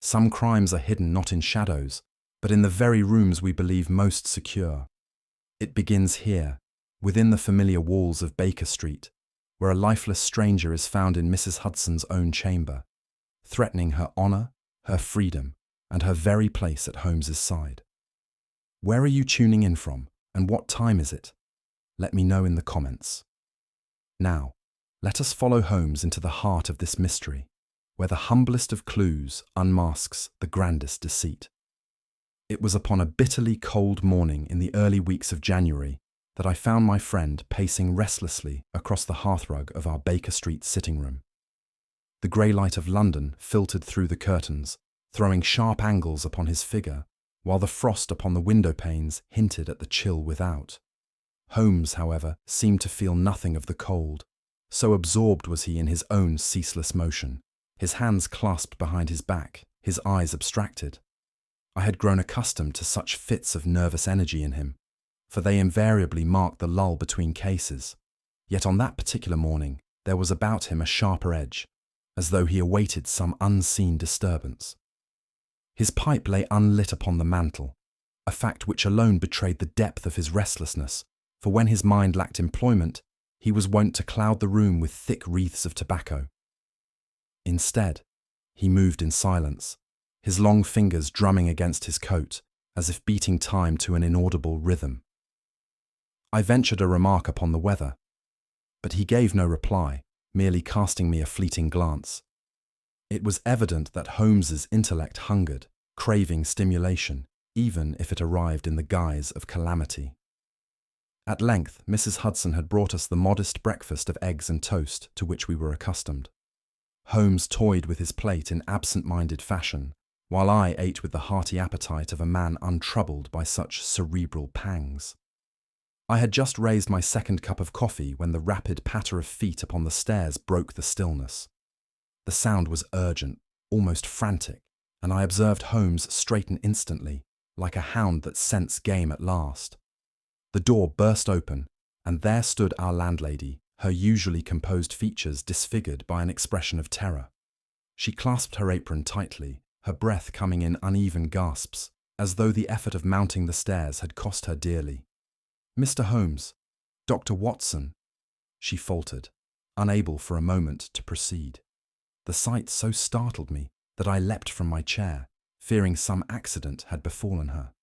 Some crimes are hidden not in shadows, but in the very rooms we believe most secure. It begins here, within the familiar walls of Baker Street, where a lifeless stranger is found in Mrs. Hudson's own chamber, threatening her honour, her freedom, and her very place at Holmes's side. Where are you tuning in from, and what time is it? Let me know in the comments. Now, let us follow Holmes into the heart of this mystery, where the humblest of clues unmasks the grandest deceit. It was upon a bitterly cold morning in the early weeks of January that I found my friend pacing restlessly across the hearthrug of our Baker Street sitting room. The grey light of London filtered through the curtains, throwing sharp angles upon his figure, while the frost upon the window panes hinted at the chill without. Holmes, however, seemed to feel nothing of the cold, so absorbed was he in his own ceaseless motion, his hands clasped behind his back, his eyes abstracted. I had grown accustomed to such fits of nervous energy in him, for they invariably marked the lull between cases. Yet on that particular morning there was about him a sharper edge, as though he awaited some unseen disturbance. His pipe lay unlit upon the mantel, a fact which alone betrayed the depth of his restlessness, for when his mind lacked employment, he was wont to cloud the room with thick wreaths of tobacco. Instead, he moved in silence, his long fingers drumming against his coat, as if beating time to an inaudible rhythm. I ventured a remark upon the weather, but he gave no reply, merely casting me a fleeting glance. It was evident that Holmes's intellect hungered, craving stimulation, even if it arrived in the guise of calamity. At length, Mrs. Hudson had brought us the modest breakfast of eggs and toast to which we were accustomed. Holmes toyed with his plate in absent-minded fashion, while I ate with the hearty appetite of a man untroubled by such cerebral pangs. I had just raised my second cup of coffee when the rapid patter of feet upon the stairs broke the stillness. The sound was urgent, almost frantic, and I observed Holmes straighten instantly, like a hound that scents game at last. The door burst open, and there stood our landlady, her usually composed features disfigured by an expression of terror. She clasped her apron tightly, her breath coming in uneven gasps, as though the effort of mounting the stairs had cost her dearly. "Mr. Holmes, Dr. Watson," she faltered, unable for a moment to proceed. The sight so startled me that I leapt from my chair, fearing some accident had befallen her.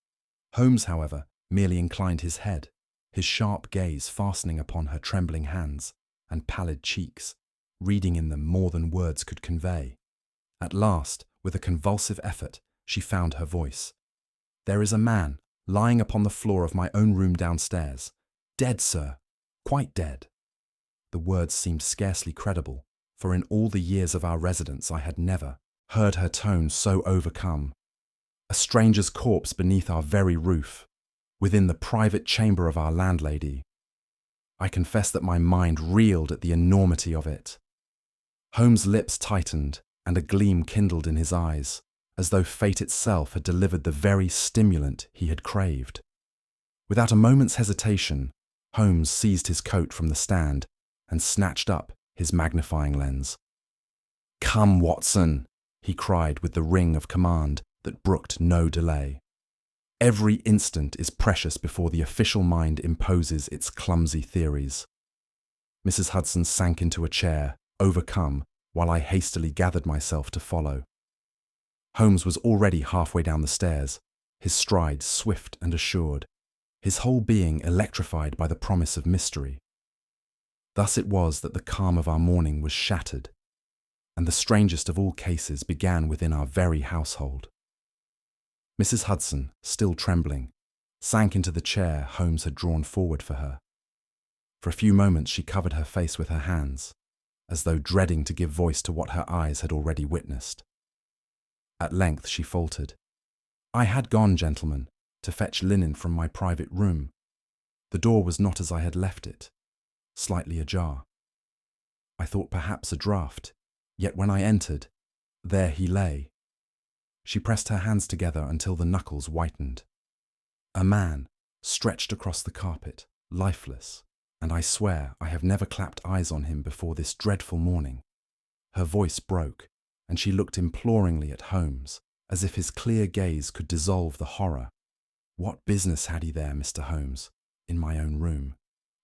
Holmes, however, merely inclined his head, his sharp gaze fastening upon her trembling hands and pallid cheeks, reading in them more than words could convey. At last, with a convulsive effort, she found her voice. "There is a man lying upon the floor of my own room downstairs. Dead, sir, quite dead." The words seemed scarcely credible, for in all the years of our residence I had never heard her tone so overcome. A stranger's corpse beneath our very roof, within the private chamber of our landlady. I confess that my mind reeled at the enormity of it. Holmes' lips tightened, and a gleam kindled in his eyes, as though fate itself had delivered the very stimulant he had craved. Without a moment's hesitation, Holmes seized his coat from the stand and snatched up his magnifying lens. "Come, Watson," he cried with the ring of command that brooked no delay. "Every instant is precious before the official mind imposes its clumsy theories." Mrs. Hudson sank into a chair, overcome, while I hastily gathered myself to follow. Holmes was already halfway down the stairs, his stride swift and assured, his whole being electrified by the promise of mystery. Thus it was that the calm of our morning was shattered, and the strangest of all cases began within our very household. Mrs. Hudson, still trembling, sank into the chair Holmes had drawn forward for her. For a few moments she covered her face with her hands, as though dreading to give voice to what her eyes had already witnessed. At length she faltered. "I had gone, gentlemen, to fetch linen from my private room. The door was not as I had left it, slightly ajar. I thought perhaps a draught, yet when I entered, there he lay." She pressed her hands together until the knuckles whitened. A man, stretched across the carpet, lifeless, and I swear I have never clapped eyes on him before this dreadful morning. Her voice broke, and she looked imploringly at Holmes, as if his clear gaze could dissolve the horror. What business had he there, Mr. Holmes? In my own room.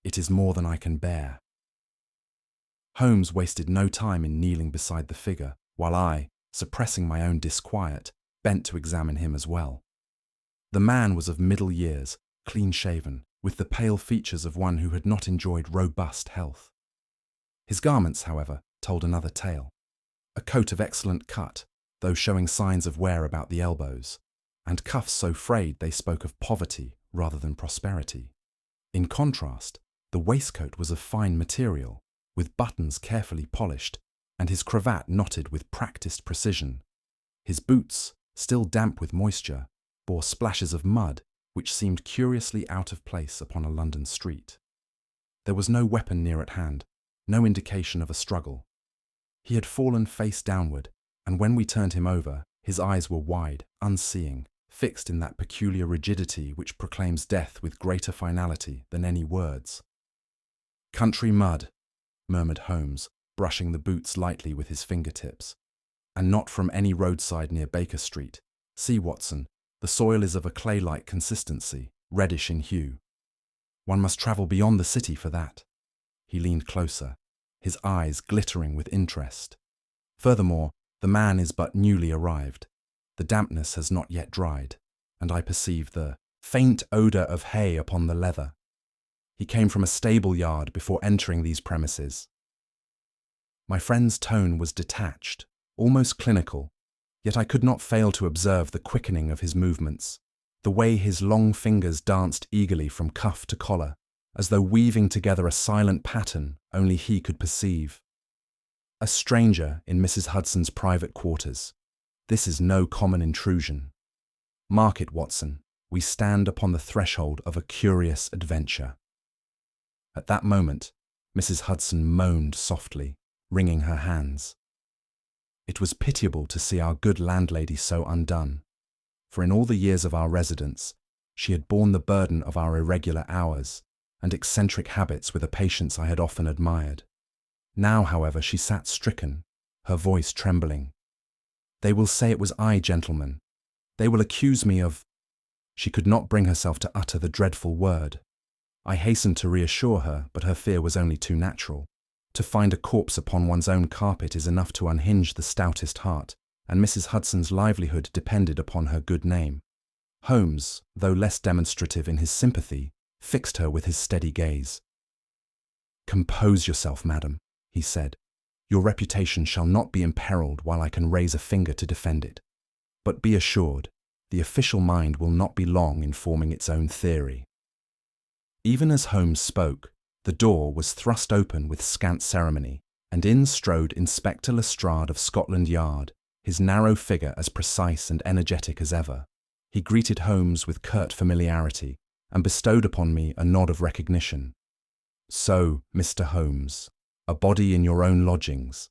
It is more than I can bear. Holmes wasted no time in kneeling beside the figure, while I, suppressing my own disquiet, bent to examine him as well. The man was of middle years, clean-shaven, with the pale features of one who had not enjoyed robust health. His garments, however, told another tale. A coat of excellent cut, though showing signs of wear about the elbows, and cuffs so frayed they spoke of poverty rather than prosperity. In contrast, the waistcoat was of fine material, with buttons carefully polished, and his cravat knotted with practiced precision. His boots, still damp with moisture, bore splashes of mud which seemed curiously out of place upon a London street. There was no weapon near at hand, no indication of a struggle. He had fallen face downward, and when we turned him over, his eyes were wide, unseeing, fixed in that peculiar rigidity which proclaims death with greater finality than any words. "Country mud," murmured Holmes, brushing the boots lightly with his fingertips. "And not from any roadside near Baker Street. See, Watson, the soil is of a clay-like consistency, reddish in hue. One must travel beyond the city for that." He leaned closer, his eyes glittering with interest. "Furthermore, the man is but newly arrived. The dampness has not yet dried, and I perceive the faint odour of hay upon the leather. He came from a stable yard before entering these premises." My friend's tone was detached, almost clinical, yet I could not fail to observe the quickening of his movements, the way his long fingers danced eagerly from cuff to collar, as though weaving together a silent pattern only he could perceive. A stranger in Mrs. Hudson's private quarters. This is no common intrusion. Mark it, Watson, we stand upon the threshold of a curious adventure. At that moment, Mrs. Hudson moaned softly, wringing her hands. It was pitiable to see our good landlady so undone, for in all the years of our residence, she had borne the burden of our irregular hours and eccentric habits with a patience I had often admired. Now, however, she sat stricken, her voice trembling. "They will say it was I, gentlemen. They will accuse me of—" She could not bring herself to utter the dreadful word. I hastened to reassure her, but her fear was only too natural. To find a corpse upon one's own carpet is enough to unhinge the stoutest heart, and Mrs. Hudson's livelihood depended upon her good name. Holmes, though less demonstrative in his sympathy, fixed her with his steady gaze. "Compose yourself, madam," he said. "Your reputation shall not be imperilled while I can raise a finger to defend it. But be assured, the official mind will not be long in forming its own theory." Even as Holmes spoke, the door was thrust open with scant ceremony, and in strode Inspector Lestrade of Scotland Yard, his narrow figure as precise and energetic as ever. He greeted Holmes with curt familiarity, and bestowed upon me a nod of recognition. "So, Mr. Holmes, a body in your own lodgings.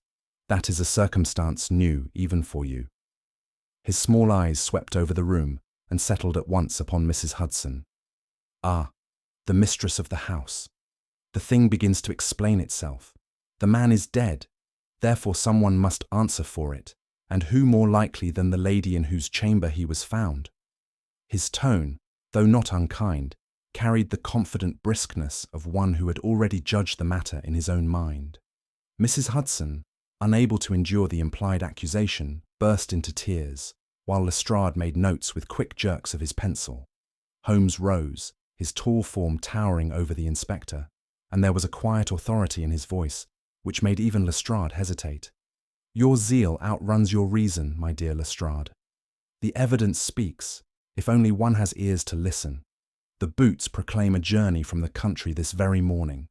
That is a circumstance new even for you." His small eyes swept over the room and settled at once upon Mrs. Hudson. "Ah, the mistress of the house. The thing begins to explain itself. The man is dead, therefore someone must answer for it, and who more likely than the lady in whose chamber he was found?" His tone, though not unkind, carried the confident briskness of one who had already judged the matter in his own mind. Mrs. Hudson, unable to endure the implied accusation, burst into tears, while Lestrade made notes with quick jerks of his pencil. Holmes rose, his tall form towering over the inspector, and there was a quiet authority in his voice, which made even Lestrade hesitate. "Your zeal outruns your reason, my dear Lestrade. The evidence speaks, if only one has ears to listen. The boots proclaim a journey from the country this very morning.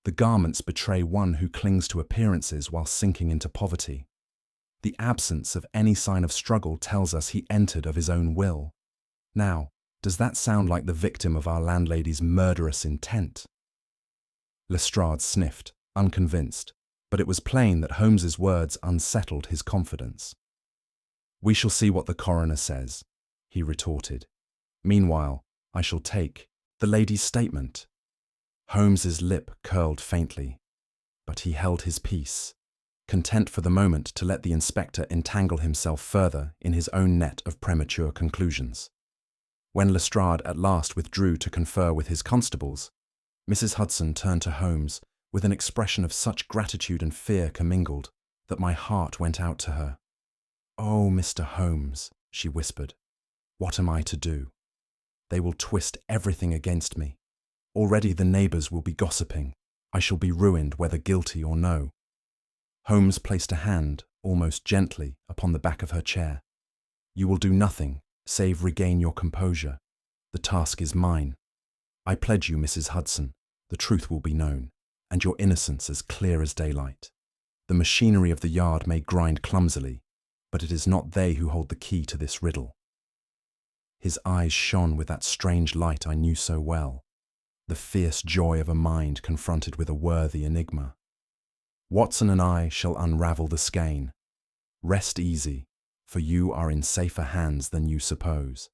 The garments betray one who clings to appearances while sinking into poverty. The absence of any sign of struggle tells us he entered of his own will. Now, does that sound like the victim of our landlady's murderous intent?" Lestrade sniffed, unconvinced, but it was plain that Holmes's words unsettled his confidence. "We shall see what the coroner says," he retorted. "Meanwhile, I shall take the lady's statement." Holmes's lip curled faintly, but he held his peace. content for the moment to let the inspector entangle himself further in his own net of premature conclusions. When Lestrade at last withdrew to confer with his constables, Mrs. Hudson turned to Holmes with an expression of such gratitude and fear commingled that my heart went out to her. "Oh, Mr. Holmes," she whispered, "what am I to do? They will twist everything against me. Already the neighbours will be gossiping. I shall be ruined whether guilty or no." Holmes placed a hand, almost gently, upon the back of her chair. "You will do nothing, save regain your composure. The task is mine. I pledge you, Mrs. Hudson, the truth will be known, and your innocence as clear as daylight. The machinery of the yard may grind clumsily, but it is not they who hold the key to this riddle." His eyes shone with that strange light I knew so well, the fierce joy of a mind confronted with a worthy enigma. "Watson and I shall unravel the skein. Rest easy, for you are in safer hands than you suppose."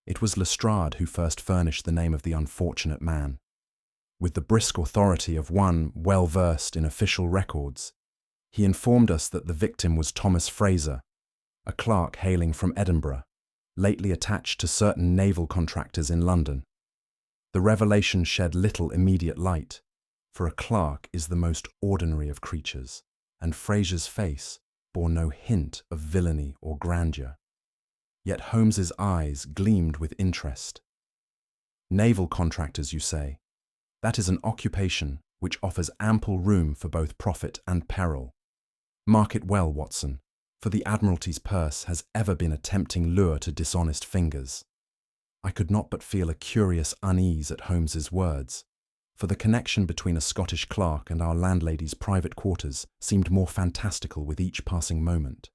It was Lestrade who first furnished the name of the unfortunate man. With the brisk authority of one well versed in official records, he informed us that the victim was Thomas Fraser, a clerk hailing from Edinburgh, lately attached to certain naval contractors in London. The revelation shed little immediate light, for a clerk is the most ordinary of creatures, and Fraser's face bore no hint of villainy or grandeur. Yet Holmes's eyes gleamed with interest. "Naval contractors, you say? That is an occupation which offers ample room for both profit and peril. Mark it well, Watson, for the Admiralty's purse has ever been a tempting lure to dishonest fingers." I could not but feel a curious unease at Holmes's words, for the connection between a Scottish clerk and our landlady's private quarters seemed more fantastical with each passing moment.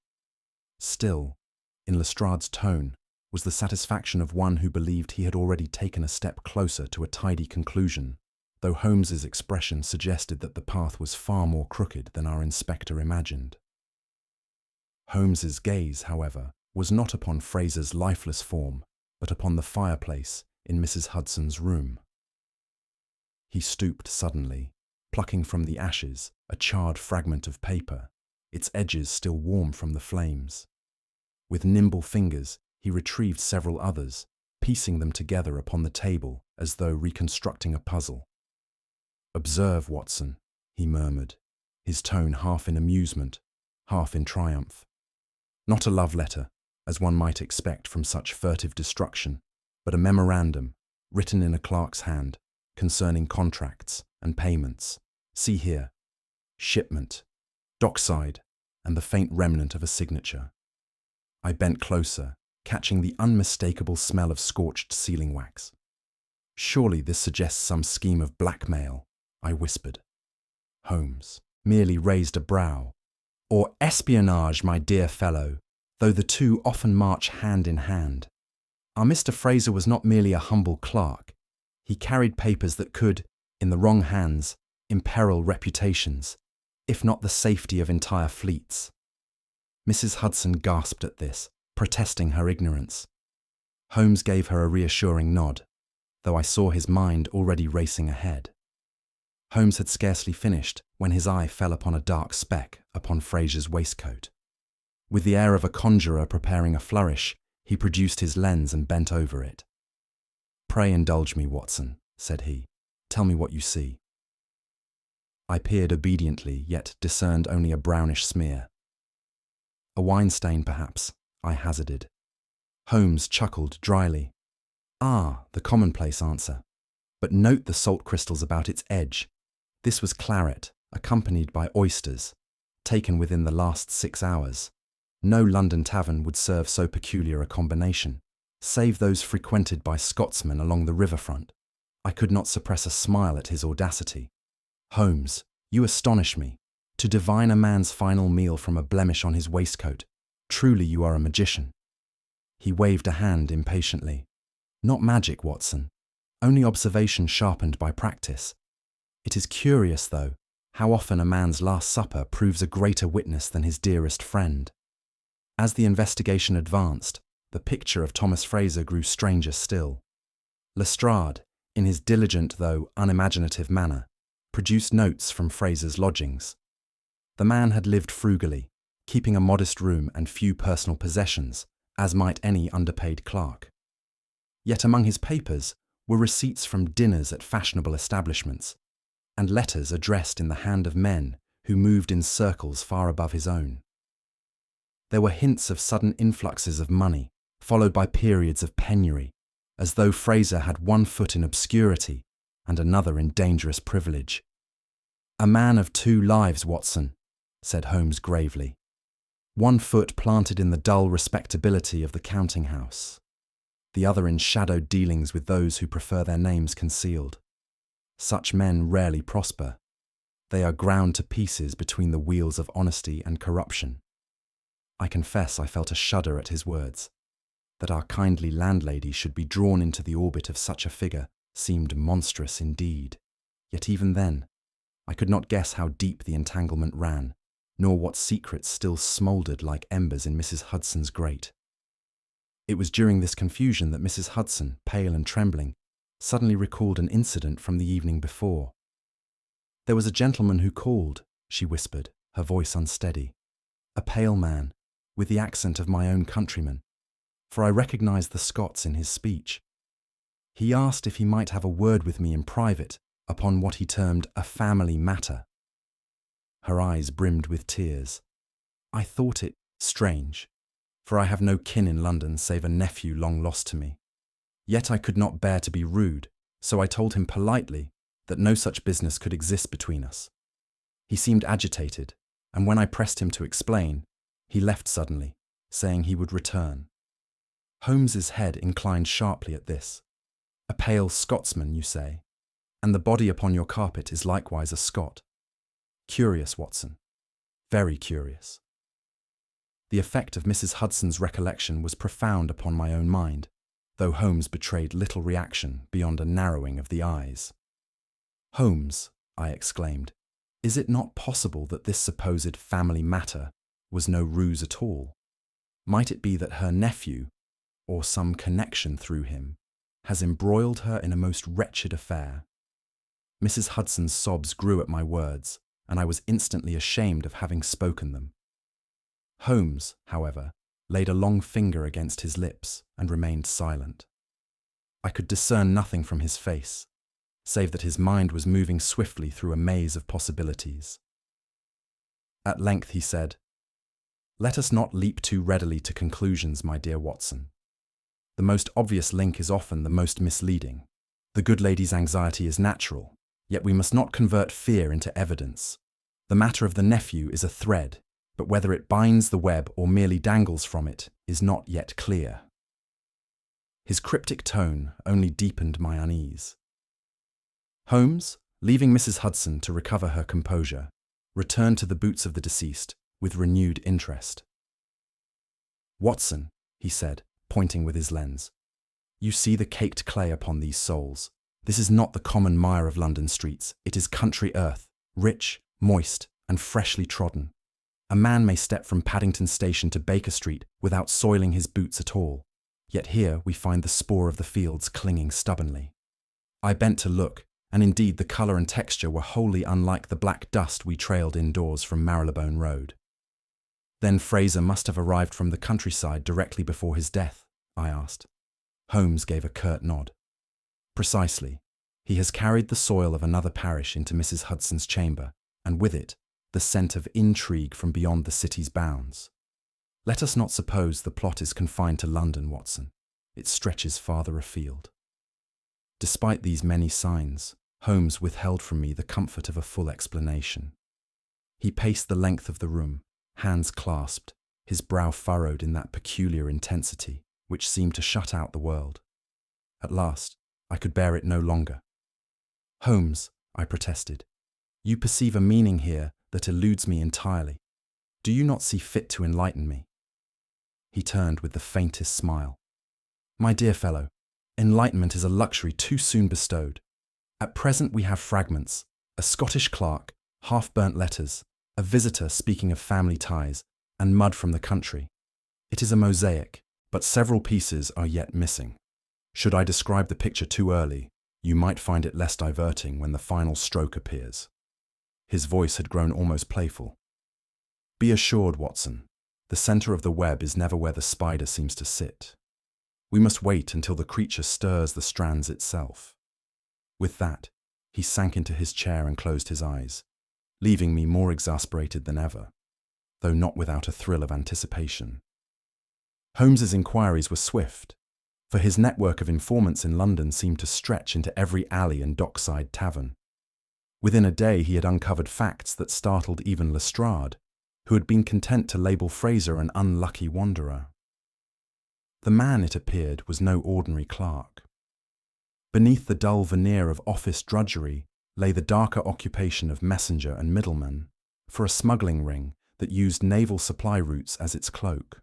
Still, in Lestrade's tone was the satisfaction of one who believed he had already taken a step closer to a tidy conclusion, though Holmes's expression suggested that the path was far more crooked than our inspector imagined. Holmes's gaze, however, was not upon Fraser's lifeless form, but upon the fireplace in Mrs. Hudson's room. He stooped suddenly, plucking from the ashes a charred fragment of paper, its edges still warm from the flames. With nimble fingers, he retrieved several others, piecing them together upon the table as though reconstructing a puzzle. "Observe, Watson," he murmured, his tone half in amusement, half in triumph. "Not a love letter, as one might expect from such furtive destruction, but a memorandum, written in a clerk's hand, concerning contracts and payments. See here: shipment, dockside, and the faint remnant of a signature." I bent closer, catching the unmistakable smell of scorched sealing wax. "Surely this suggests some scheme of blackmail," I whispered. Holmes merely raised a brow. "Or espionage, my dear fellow, though the two often march hand in hand. Our Mr. Fraser was not merely a humble clerk. He carried papers that could, in the wrong hands, imperil reputations, if not the safety of entire fleets." Mrs. Hudson gasped at this, protesting her ignorance. Holmes gave her a reassuring nod, though I saw his mind already racing ahead. Holmes had scarcely finished when his eye fell upon a dark speck upon Fraser's waistcoat. With the air of a conjurer preparing a flourish, he produced his lens and bent over it. "Pray indulge me, Watson," said he. "Tell me what you see." I peered obediently, yet discerned only a brownish smear. "A wine stain, perhaps," I hazarded. Holmes chuckled dryly. "Ah, the commonplace answer. But note the salt crystals about its edge. This was claret, accompanied by oysters, taken within the last 6 hours. No London tavern would serve so peculiar a combination, save those frequented by Scotsmen along the riverfront." I could not suppress a smile at his audacity. "Holmes, you astonish me. To divine a man's final meal from a blemish on his waistcoat. Truly you are a magician." He waved a hand impatiently. "Not magic, Watson. Only observation sharpened by practice. It is curious, though, how often a man's last supper proves a greater witness than his dearest friend." As the investigation advanced, the picture of Thomas Fraser grew stranger still. Lestrade, in his diligent though unimaginative manner, produced notes from Fraser's lodgings. The man had lived frugally, keeping a modest room and few personal possessions, as might any underpaid clerk. Yet among his papers were receipts from dinners at fashionable establishments, and letters addressed in the hand of men who moved in circles far above his own. There were hints of sudden influxes of money, followed by periods of penury, as though Fraser had one foot in obscurity and another in dangerous privilege. "A man of two lives, Watson," said Holmes gravely. "One foot planted in the dull respectability of the counting-house, the other in shadowed dealings with those who prefer their names concealed. Such men rarely prosper. They are ground to pieces between the wheels of honesty and corruption." I confess I felt a shudder at his words. That our kindly landlady should be drawn into the orbit of such a figure seemed monstrous indeed. Yet even then, I could not guess how deep the entanglement ran, nor what secrets still smouldered like embers in Mrs. Hudson's grate. It was during this confusion that Mrs. Hudson, pale and trembling, suddenly recalled an incident from the evening before. "There was a gentleman who called," she whispered, her voice unsteady. "A pale man, with the accent of my own countrymen, for I recognized the Scots in his speech. He asked if he might have a word with me in private upon what he termed a family matter." Her eyes brimmed with tears. I thought it strange, for I have no kin in London save a nephew long lost to me. Yet I could not bear to be rude, so I told him politely that no such business could exist between us. He seemed agitated, and when I pressed him to explain, he left suddenly, saying he would return. Holmes's head inclined sharply at this. "A pale Scotsman, you say, and the body upon your carpet is likewise a Scot. Curious, Watson, very curious." The effect of Mrs. Hudson's recollection was profound upon my own mind, though Holmes betrayed little reaction beyond a narrowing of the eyes. "Holmes," I exclaimed, "is it not possible that this supposed family matter was no ruse at all? Might it be that her nephew, or some connection through him, has embroiled her in a most wretched affair?" Mrs. Hudson's sobs grew at my words, and I was instantly ashamed of having spoken them. Holmes, however, laid a long finger against his lips and remained silent. I could discern nothing from his face, save that his mind was moving swiftly through a maze of possibilities. At length he said, "Let us not leap too readily to conclusions, my dear Watson. The most obvious link is often the most misleading. The good lady's anxiety is natural, yet we must not convert fear into evidence. The matter of the nephew is a thread, but whether it binds the web or merely dangles from it is not yet clear." His cryptic tone only deepened my unease. Holmes, leaving Mrs. Hudson to recover her composure, returned to the boots of the deceased with renewed interest. "Watson," he said, pointing with his lens, "you see the caked clay upon these soles. This is not the common mire of London streets. It is country earth, rich, moist, and freshly trodden. A man may step from Paddington Station to Baker Street without soiling his boots at all, yet here we find the spoor of the fields clinging stubbornly." I bent to look, and indeed the colour and texture were wholly unlike the black dust we trailed indoors from Marylebone Road. "Then Fraser must have arrived from the countryside directly before his death?" I asked. Holmes gave a curt nod. "Precisely. He has carried the soil of another parish into Mrs. Hudson's chamber, and with it, the scent of intrigue from beyond the city's bounds. Let us not suppose the plot is confined to London, Watson. It stretches farther afield." Despite these many signs, Holmes withheld from me the comfort of a full explanation. He paced the length of the room, hands clasped, his brow furrowed in that peculiar intensity which seemed to shut out the world. At last, I could bear it no longer. "Holmes," I protested, "you perceive a meaning here that eludes me entirely. Do you not see fit to enlighten me?" He turned with the faintest smile. "My dear fellow, enlightenment is a luxury too soon bestowed. At present we have fragments, a Scottish clerk, half-burnt letters, a visitor speaking of family ties, and mud from the country. It is a mosaic, but several pieces are yet missing. Should I describe the picture too early, you might find it less diverting when the final stroke appears." His voice had grown almost playful. Be assured, Watson, the center of the web is never where the spider seems to sit. We must wait until the creature stirs the strands itself. With that, he sank into his chair and closed his eyes, leaving me more exasperated than ever, though not without a thrill of anticipation. Holmes's inquiries were swift, for his network of informants in London seemed to stretch into every alley and dockside tavern. Within a day he had uncovered facts that startled even Lestrade, who had been content to label Fraser an unlucky wanderer. The man, it appeared, was no ordinary clerk. Beneath the dull veneer of office drudgery lay the darker occupation of messenger and middleman for a smuggling ring that used naval supply routes as its cloak.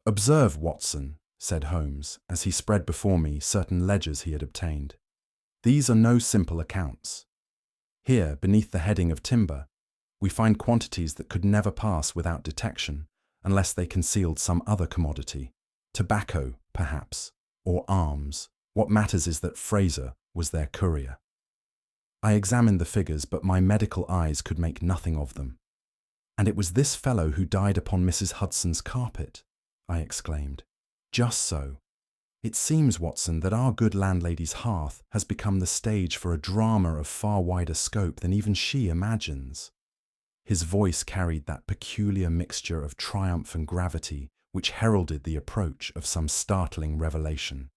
"Observe, Watson," said Holmes, as he spread before me certain ledgers he had obtained. "These are no simple accounts. Here, beneath the heading of timber, we find quantities that could never pass without detection unless they concealed some other commodity. Tobacco, perhaps, or arms. What matters is that Fraser was their courier." I examined the figures, but my medical eyes could make nothing of them. "And it was this fellow who died upon Mrs. Hudson's carpet?" I exclaimed. "Just so. It seems, Watson, that our good landlady's hearth has become the stage for a drama of far wider scope than even she imagines." His voice carried that peculiar mixture of triumph and gravity which heralded the approach of some startling revelation.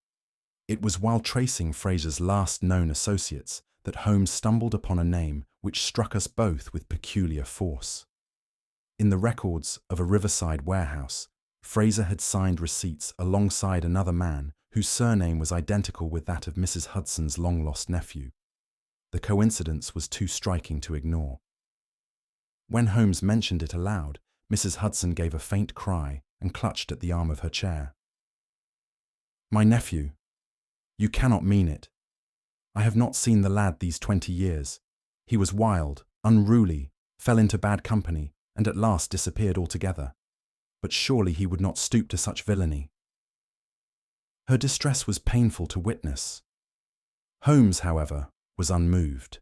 It was while tracing Fraser's last known associates that Holmes stumbled upon a name which struck us both with peculiar force. In the records of a riverside warehouse, Fraser had signed receipts alongside another man whose surname was identical with that of Mrs. Hudson's long-lost nephew. The coincidence was too striking to ignore. When Holmes mentioned it aloud, Mrs. Hudson gave a faint cry and clutched at the arm of her chair. "My nephew? You cannot mean it. I have not seen the lad these 20 years. He was wild, unruly, fell into bad company, and at last disappeared altogether. But surely he would not stoop to such villainy." Her distress was painful to witness. Holmes, however, was unmoved.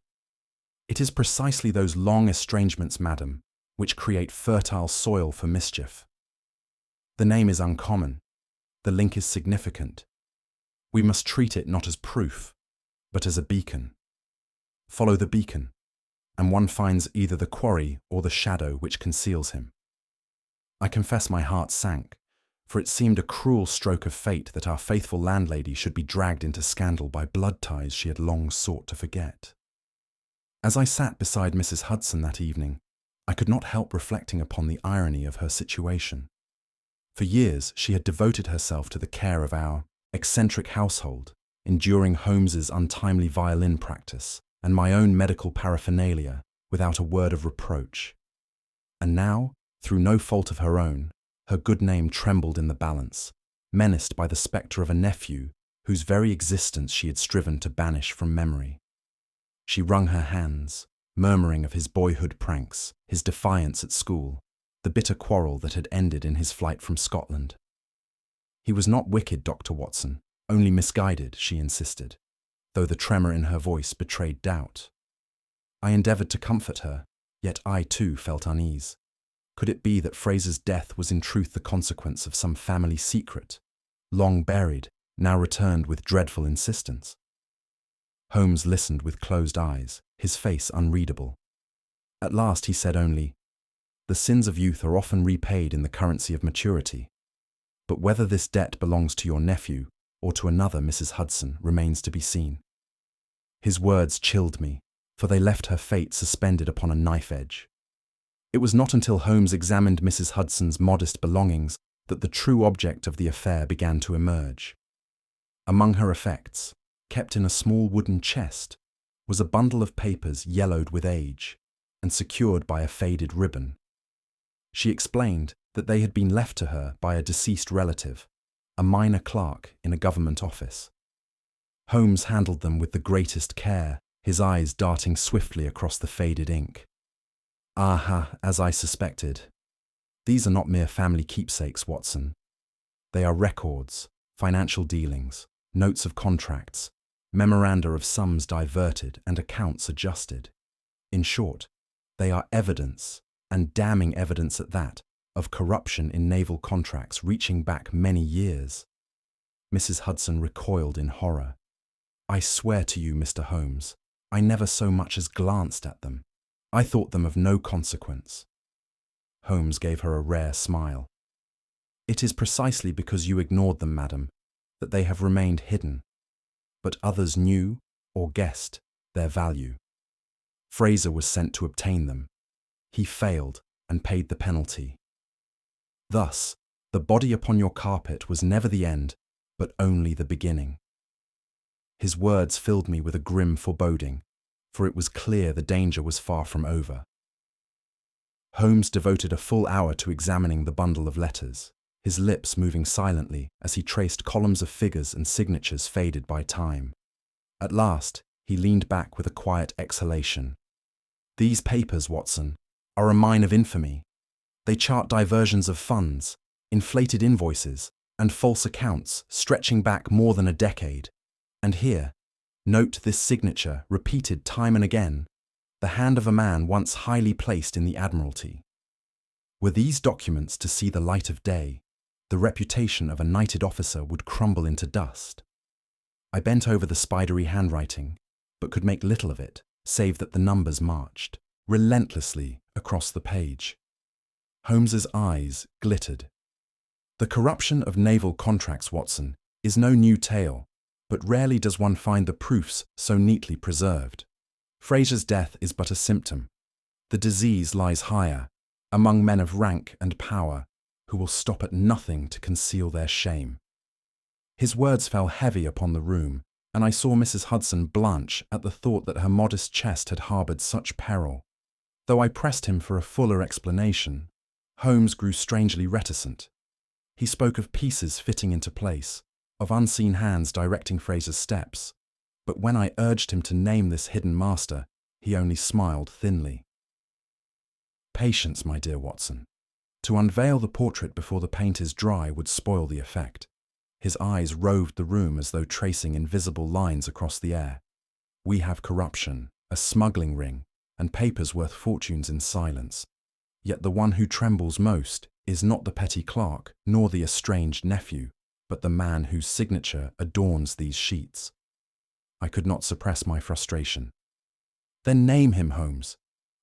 "It is precisely those long estrangements, madam, which create fertile soil for mischief. The name is uncommon. The link is significant. We must treat it not as proof, but as a beacon. Follow the beacon, and one finds either the quarry or the shadow which conceals him." I confess my heart sank, for it seemed a cruel stroke of fate that our faithful landlady should be dragged into scandal by blood ties she had long sought to forget. As I sat beside Mrs. Hudson that evening, I could not help reflecting upon the irony of her situation. For years she had devoted herself to the care of our eccentric household, enduring Holmes's untimely violin practice and my own medical paraphernalia without a word of reproach. And now, through no fault of her own, her good name trembled in the balance, menaced by the spectre of a nephew whose very existence she had striven to banish from memory. She wrung her hands, murmuring of his boyhood pranks, his defiance at school, the bitter quarrel that had ended in his flight from Scotland. "He was not wicked, Dr. Watson, only misguided," she insisted, though the tremor in her voice betrayed doubt. I endeavoured to comfort her, yet I too felt unease. Could it be that Fraser's death was in truth the consequence of some family secret, long buried, now returned with dreadful insistence? Holmes listened with closed eyes, his face unreadable. At last he said only, "The sins of youth are often repaid in the currency of maturity. But whether this debt belongs to your nephew or to another Mrs. Hudson remains to be seen." His words chilled me, for they left her fate suspended upon a knife edge. It was not until Holmes examined Mrs. Hudson's modest belongings that the true object of the affair began to emerge. Among her effects, kept in a small wooden chest, was a bundle of papers yellowed with age and secured by a faded ribbon. She explained that they had been left to her by a deceased relative, a minor clerk in a government office. Holmes handled them with the greatest care, his eyes darting swiftly across the faded ink. "Aha, as I suspected. These are not mere family keepsakes, Watson. They are records, financial dealings, notes of contracts, memoranda of sums diverted and accounts adjusted. In short, they are evidence, and damning evidence at that, of corruption in naval contracts reaching back many years. Mrs. Hudson recoiled in horror. "I swear to you, Mr. Holmes, I never so much as glanced at them. I thought them of no consequence." Holmes gave her a rare smile. "It is precisely because you ignored them, madam, that they have remained hidden. But others knew, or guessed, their value. Fraser was sent to obtain them. He failed and paid the penalty. Thus, the body upon your carpet was never the end, but only the beginning." His words filled me with a grim foreboding, for it was clear the danger was far from over. Holmes devoted a full hour to examining the bundle of letters, his lips moving silently as he traced columns of figures and signatures faded by time. At last, he leaned back with a quiet exhalation. "These papers, Watson, are a mine of infamy. They chart diversions of funds, inflated invoices, and false accounts stretching back more than a decade. And here, note this signature repeated time and again, the hand of a man once highly placed in the Admiralty. Were these documents to see the light of day, the reputation of a knighted officer would crumble into dust." I bent over the spidery handwriting, but could make little of it, save that the numbers marched relentlessly across the page. Holmes's eyes glittered. "The corruption of naval contracts, Watson, is no new tale, but rarely does one find the proofs so neatly preserved. Fraser's death is but a symptom. The disease lies higher, among men of rank and power, who will stop at nothing to conceal their shame." His words fell heavy upon the room, and I saw Mrs. Hudson blanch at the thought that her modest chest had harboured such peril. Though I pressed him for a fuller explanation, Holmes grew strangely reticent. He spoke of pieces fitting into place, of unseen hands directing Fraser's steps, but when I urged him to name this hidden master, he only smiled thinly. "Patience, my dear Watson. To unveil the portrait before the paint is dry would spoil the effect." His eyes roved the room as though tracing invisible lines across the air. "We have corruption, a smuggling ring, and papers worth fortunes in silence. Yet the one who trembles most is not the petty clerk nor the estranged nephew, but the man whose signature adorns these sheets." I could not suppress my frustration. "Then name him, Holmes.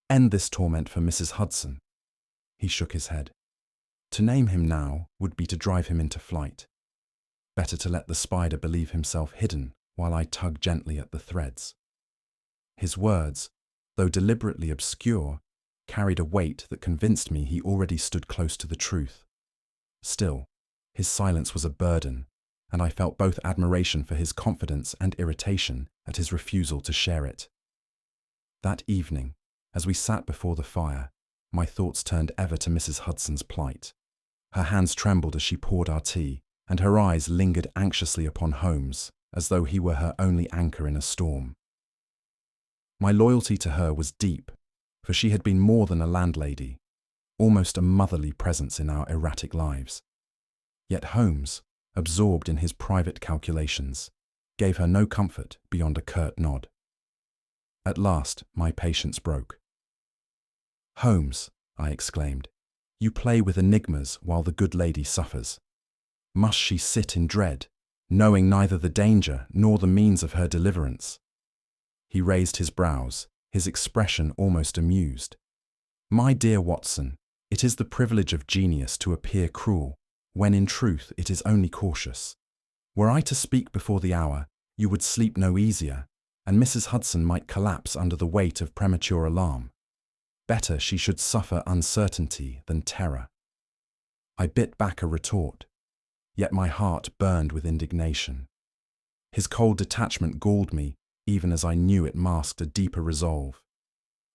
End this torment for Mrs. Hudson." He shook his head. "To name him now would be to drive him into flight. Better to let the spider believe himself hidden while I tug gently at the threads." His words, though deliberately obscure, carried a weight that convinced me he already stood close to the truth. Still, his silence was a burden, and I felt both admiration for his confidence and irritation at his refusal to share it. That evening, as we sat before the fire, my thoughts turned ever to Mrs. Hudson's plight. Her hands trembled as she poured our tea, and her eyes lingered anxiously upon Holmes, as though he were her only anchor in a storm. My loyalty to her was deep, for she had been more than a landlady, almost a motherly presence in our erratic lives. Yet Holmes, absorbed in his private calculations, gave her no comfort beyond a curt nod. At last, my patience broke. "Holmes," I exclaimed, "you play with enigmas while the good lady suffers. Must she sit in dread, knowing neither the danger nor the means of her deliverance?" He raised his brows, his expression almost amused. "My dear Watson, it is the privilege of genius to appear cruel, when in truth it is only cautious. Were I to speak before the hour, you would sleep no easier, and Mrs. Hudson might collapse under the weight of premature alarm. Better she should suffer uncertainty than terror." I bit back a retort, yet my heart burned with indignation. His cold detachment galled me, even as I knew it masked a deeper resolve.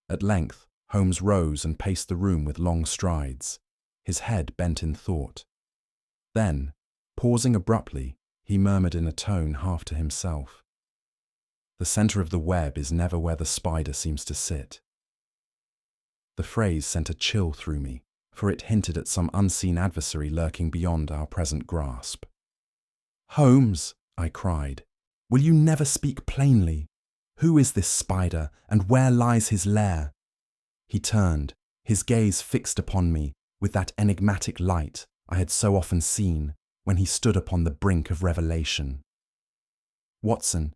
At length, Holmes rose and paced the room with long strides, his head bent in thought. Then, pausing abruptly, he murmured in a tone half to himself, "The centre of the web is never where the spider seems to sit." The phrase sent a chill through me, for it hinted at some unseen adversary lurking beyond our present grasp. "Holmes," I cried, "will you never speak plainly? Who is this spider, and where lies his lair?" He turned, his gaze fixed upon me with that enigmatic light I had so often seen when he stood upon the brink of revelation. "Watson,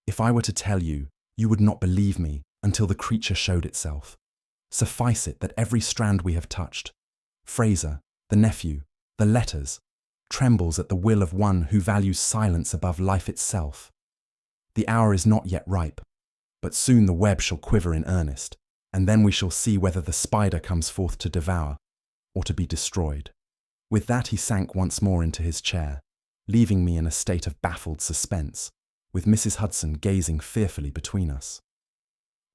if I were to tell you, you would not believe me until the creature showed itself. Suffice it that every strand we have touched, Fraser, the nephew, the letters, trembles at the will of one who values silence above life itself. The hour is not yet ripe, but soon the web shall quiver in earnest, and then we shall see whether the spider comes forth to devour or to be destroyed." With that he sank once more into his chair, leaving me in a state of baffled suspense, with Mrs. Hudson gazing fearfully between us.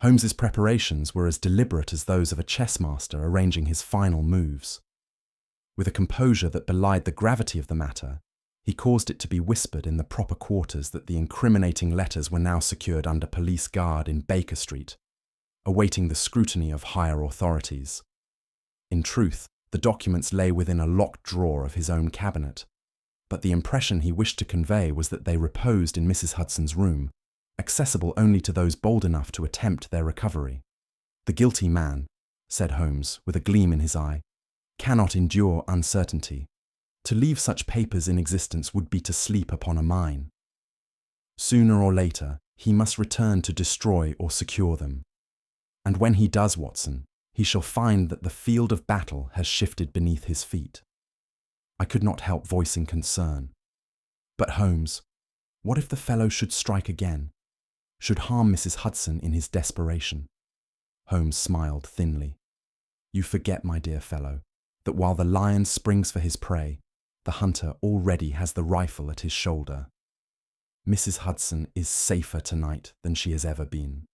Holmes's preparations were as deliberate as those of a chess master arranging his final moves. With a composure that belied the gravity of the matter, he caused it to be whispered in the proper quarters that the incriminating letters were now secured under police guard in Baker Street, awaiting the scrutiny of higher authorities. In truth, the documents lay within a locked drawer of his own cabinet, but the impression he wished to convey was that they reposed in Mrs. Hudson's room, accessible only to those bold enough to attempt their recovery. "The guilty man," said Holmes, with a gleam in his eye, "cannot endure uncertainty. To leave such papers in existence would be to sleep upon a mine. Sooner or later, he must return to destroy or secure them. And when he does, Watson, he shall find that the field of battle has shifted beneath his feet." I could not help voicing concern. "But Holmes, what if the fellow should strike again, should harm Mrs. Hudson in his desperation?" Holmes smiled thinly. "You forget, my dear fellow, that while the lion springs for his prey, the hunter already has the rifle at his shoulder. Mrs. Hudson is safer tonight than she has ever been."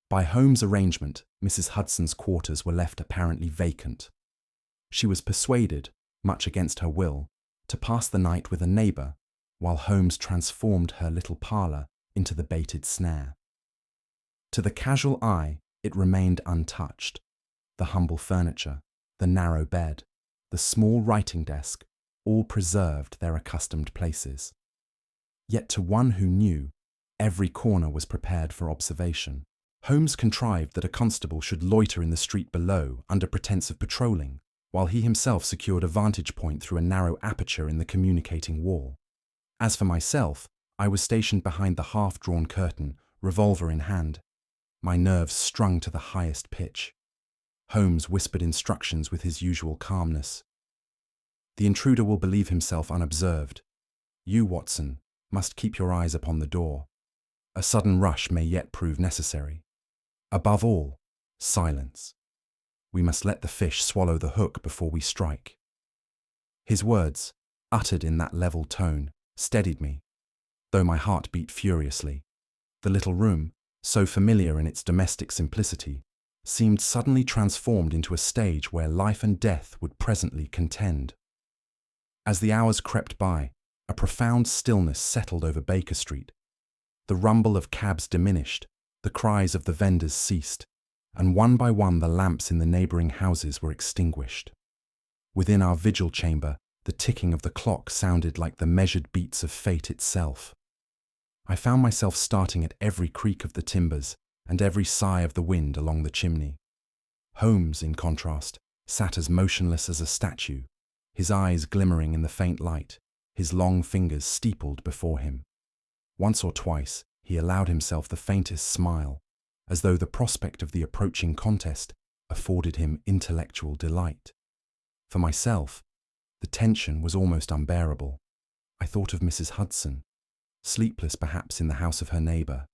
By Holmes' arrangement, Mrs. Hudson's quarters were left apparently vacant. She was persuaded, much against her will, to pass the night with a neighbour, while Holmes transformed her little parlour into the baited snare. To the casual eye, it remained untouched. The humble furniture, the narrow bed, the small writing desk, all preserved their accustomed places. Yet to one who knew, every corner was prepared for observation. Holmes contrived that a constable should loiter in the street below under pretence of patrolling, while he himself secured a vantage point through a narrow aperture in the communicating wall. As for myself, I was stationed behind the half-drawn curtain, revolver in hand, my nerves strung to the highest pitch. Holmes whispered instructions with his usual calmness. "The intruder will believe himself unobserved. You, Watson, must keep your eyes upon the door. A sudden rush may yet prove necessary. Above all, silence. We must let the fish swallow the hook before we strike." His words, uttered in that level tone, steadied me, though my heart beat furiously. The little room, so familiar in its domestic simplicity, seemed suddenly transformed into a stage where life and death would presently contend. As the hours crept by, a profound stillness settled over Baker Street. The rumble of cabs diminished, the cries of the vendors ceased, and one by one the lamps in the neighbouring houses were extinguished. Within our vigil chamber, the ticking of the clock sounded like the measured beats of fate itself. I found myself starting at every creak of the timbers and every sigh of the wind along the chimney. Holmes, in contrast, sat as motionless as a statue, his eyes glimmering in the faint light, his long fingers steepled before him. Once or twice he allowed himself the faintest smile, as though the prospect of the approaching contest afforded him intellectual delight. For myself, the tension was almost unbearable. I thought of Mrs. Hudson, sleepless perhaps in the house of her neighbour,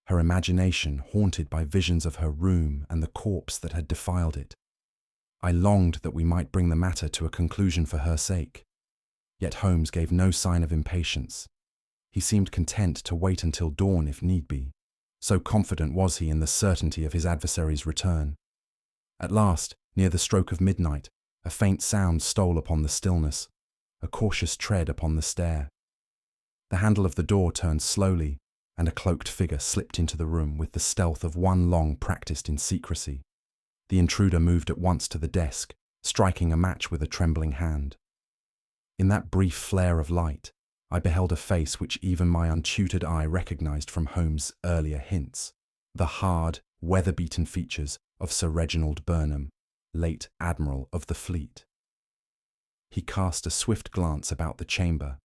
her imagination haunted by visions of her room and the corpse that had defiled it. I longed that we might bring the matter to a conclusion for her sake. Yet Holmes gave no sign of impatience. He seemed content to wait until dawn if need be, so confident was he in the certainty of his adversary's return. At last, near the stroke of midnight, a faint sound stole upon the stillness, a cautious tread upon the stair. The handle of the door turned slowly, and a cloaked figure slipped into the room with the stealth of one long practiced in secrecy. The intruder moved at once to the desk, striking a match with a trembling hand. In that brief flare of light, I beheld a face which even my untutored eye recognized from Holmes' earlier hints, the hard, weather-beaten features of Sir Reginald Burnham. late Admiral of the fleet. He cast a swift glance about the chamber,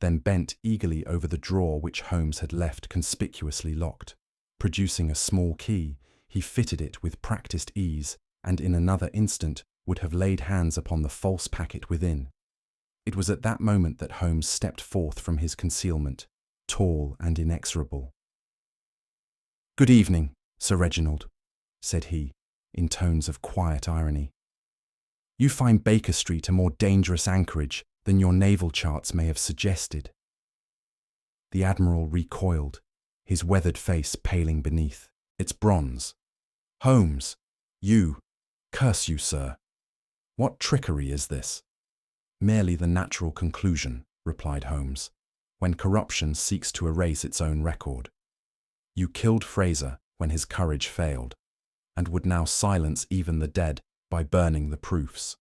then bent eagerly over the drawer which Holmes had left conspicuously locked. Producing a small key, he fitted it with practiced ease, and in another instant would have laid hands upon the false packet within. It was at that moment that Holmes stepped forth from his concealment, tall and inexorable. "Good evening, Sir Reginald," said he, in tones of quiet irony. "You find Baker Street a more dangerous anchorage than your naval charts may have suggested." The Admiral recoiled, his weathered face paling beneath its bronze. "Holmes, you, curse you, sir. What trickery is this?" "Merely the natural conclusion," replied Holmes, "when corruption seeks to erase its own record. You killed Fraser when his courage failed, and would now silence even the dead by burning the proofs.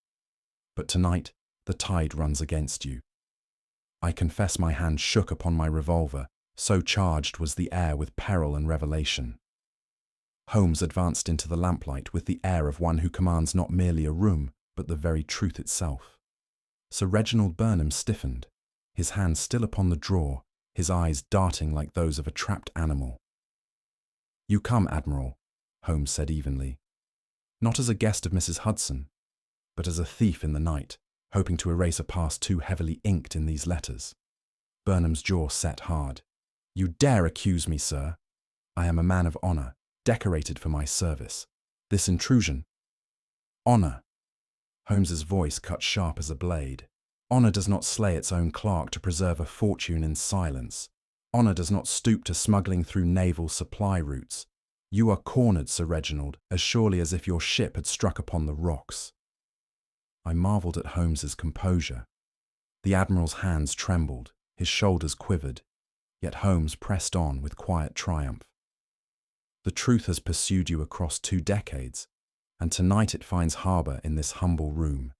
But tonight the tide runs against you. I confess my hand shook upon my revolver, so charged was the air with peril and revelation." Holmes advanced into the lamplight with the air of one who commands not merely a room, but the very truth itself. Sir Reginald Burnham stiffened, his hand still upon the drawer, his eyes darting like those of a trapped animal. "You come, Admiral," Holmes said evenly, "not as a guest of Mrs. Hudson, but as a thief in the night, hoping to erase a past too heavily inked in these letters." Burnham's jaw set hard. "You dare accuse me, sir? I am a man of honour, decorated for my service. This intrusion—" "Honour." Holmes's voice cut sharp as a blade. "Honour does not slay its own clerk to preserve a fortune in silence. Honour does not stoop to smuggling through naval supply routes. You are cornered, Sir Reginald, as surely as if your ship had struck upon the rocks." I marvelled at Holmes's composure. The Admiral's hands trembled, his shoulders quivered, yet Holmes pressed on with quiet triumph. "The truth has pursued you across 2 decades, and tonight it finds harbour in this humble room.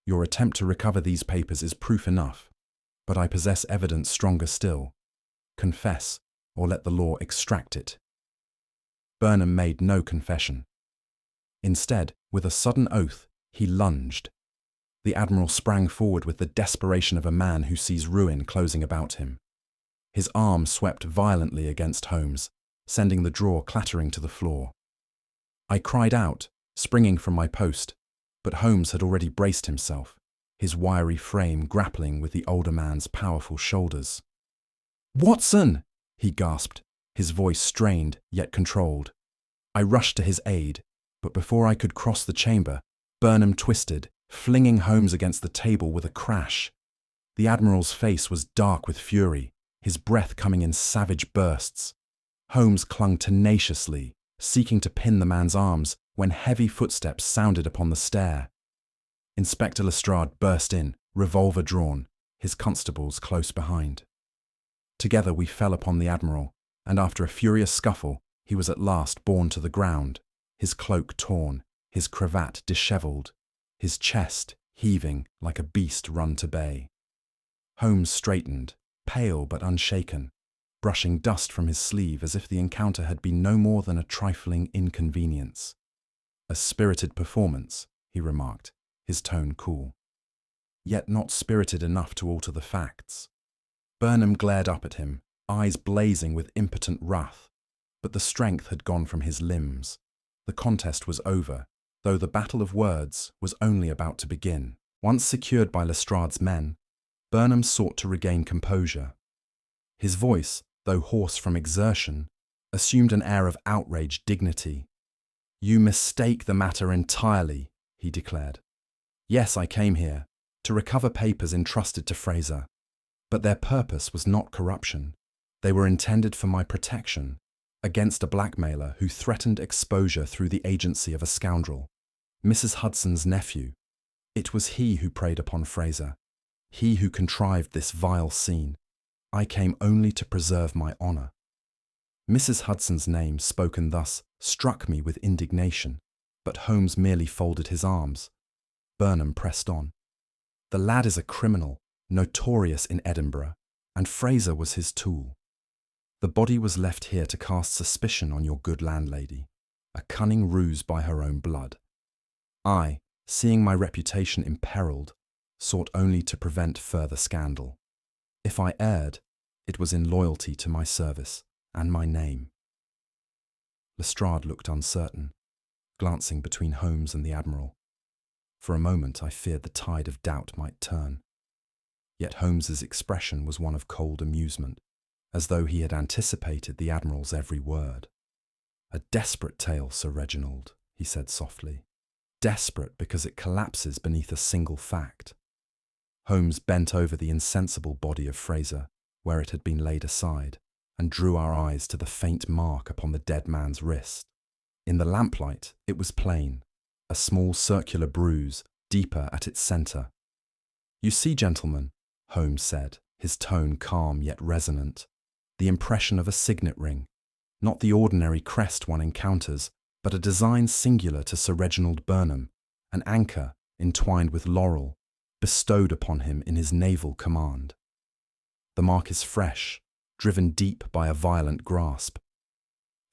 Your attempt to recover these papers is proof enough, but I possess evidence stronger still. Confess, or let the law extract it." Burnham made no confession. Instead, with a sudden oath, he lunged. The Admiral sprang forward with the desperation of a man who sees ruin closing about him. His arm swept violently against Holmes, sending the drawer clattering to the floor. I cried out, springing from my post, but Holmes had already braced himself, his wiry frame grappling with the older man's powerful shoulders. "Watson!" he gasped, his voice strained yet controlled. I rushed to his aid, but before I could cross the chamber, Burnham twisted, flinging Holmes against the table with a crash. The Admiral's face was dark with fury, his breath coming in savage bursts. Holmes clung tenaciously, seeking to pin the man's arms, when heavy footsteps sounded upon the stair. Inspector Lestrade burst in, revolver drawn, his constables close behind. Together we fell upon the Admiral, and after a furious scuffle, he was at last borne to the ground, his cloak torn, his cravat dishevelled, his chest heaving like a beast run to bay. Holmes straightened, pale but unshaken, brushing dust from his sleeve as if the encounter had been no more than a trifling inconvenience. "A spirited performance," he remarked, his tone cool. "Yet not spirited enough to alter the facts." Burnham glared up at him, eyes blazing with impotent wrath, but the strength had gone from his limbs. The contest was over, though the battle of words was only about to begin. Once secured by Lestrade's men, Burnham sought to regain composure. His voice, though hoarse from exertion, assumed an air of outraged dignity. "You mistake the matter entirely," he declared. "Yes, I came here to recover papers entrusted to Fraser, but their purpose was not corruption. They were intended for my protection against a blackmailer who threatened exposure through the agency of a scoundrel, Mrs. Hudson's nephew. It was he who preyed upon Fraser, he who contrived this vile scene. I came only to preserve my honour." Mrs. Hudson's name, spoken thus, struck me with indignation, but Holmes merely folded his arms. Burnham pressed on. "The lad is a criminal, notorious in Edinburgh, and Fraser was his tool. The body was left here to cast suspicion on your good landlady, a cunning ruse by her own blood. I, seeing my reputation imperiled, sought only to prevent further scandal. If I erred, it was in loyalty to my service and my name. Lestrade looked uncertain, glancing between Holmes and the Admiral. For a moment I feared the tide of doubt might turn. Yet Holmes's expression was one of cold amusement, as though he had anticipated the Admiral's every word. "A desperate tale, Sir Reginald," he said softly. "Desperate because it collapses beneath a single fact." Holmes bent over the insensible body of Fraser, where it had been laid aside, and drew our eyes to the faint mark upon the dead man's wrist. In the lamplight, it was plain, a small circular bruise, deeper at its centre. "You see, gentlemen," Holmes said, his tone calm yet resonant, "the impression of a signet ring, not the ordinary crest one encounters, but a design singular to Sir Reginald Burnham, an anchor entwined with laurel, bestowed upon him in his naval command. The mark is fresh, driven deep by a violent grasp.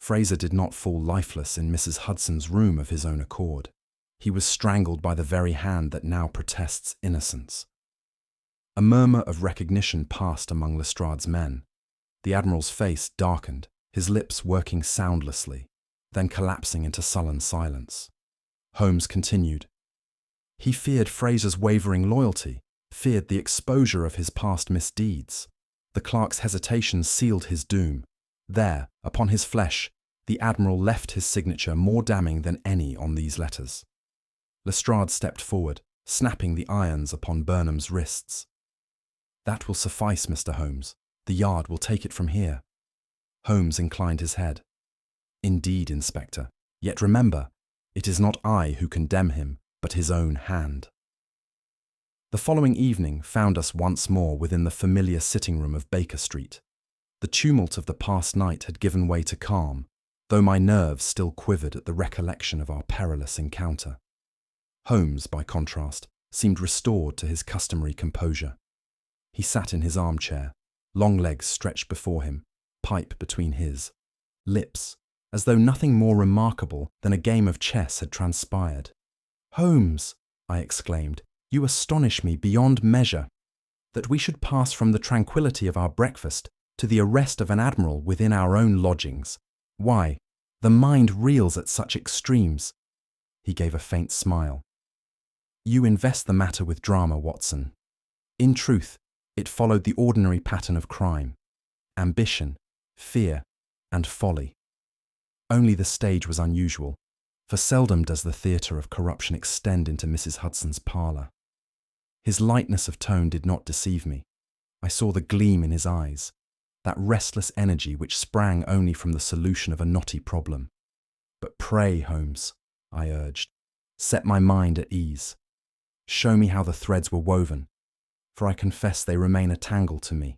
Fraser did not fall lifeless in Mrs. Hudson's room of his own accord. He was strangled by the very hand that now protests innocence." A murmur of recognition passed among Lestrade's men. The Admiral's face darkened, his lips working soundlessly, then collapsing into sullen silence. Holmes continued. "He feared Fraser's wavering loyalty, feared the exposure of his past misdeeds. The clerk's hesitation sealed his doom. There, upon his flesh, the Admiral left his signature more damning than any on these letters." Lestrade stepped forward, snapping the irons upon Burnham's wrists. "That will suffice, Mr. Holmes. The Yard will take it from here." Holmes inclined his head. "Indeed, Inspector. Yet remember, it is not I who condemn him, but his own hand." The following evening found us once more within the familiar sitting room of Baker Street. The tumult of the past night had given way to calm, though my nerves still quivered at the recollection of our perilous encounter. Holmes, by contrast, seemed restored to his customary composure. He sat in his armchair, long legs stretched before him, pipe between his lips, as though nothing more remarkable than a game of chess had transpired. "Holmes," I exclaimed, "you astonish me beyond measure. That we should pass from the tranquillity of our breakfast to the arrest of an admiral within our own lodgings. Why, the mind reels at such extremes." He gave a faint smile. "You invest the matter with drama, Watson. In truth, it followed the ordinary pattern of crime: ambition, fear, and folly. Only the stage was unusual, for seldom does the theatre of corruption extend into Mrs. Hudson's parlour." His lightness of tone did not deceive me. I saw the gleam in his eyes, that restless energy which sprang only from the solution of a knotty problem. "But pray, Holmes," I urged, "set my mind at ease. Show me how the threads were woven, for I confess they remain a tangle to me."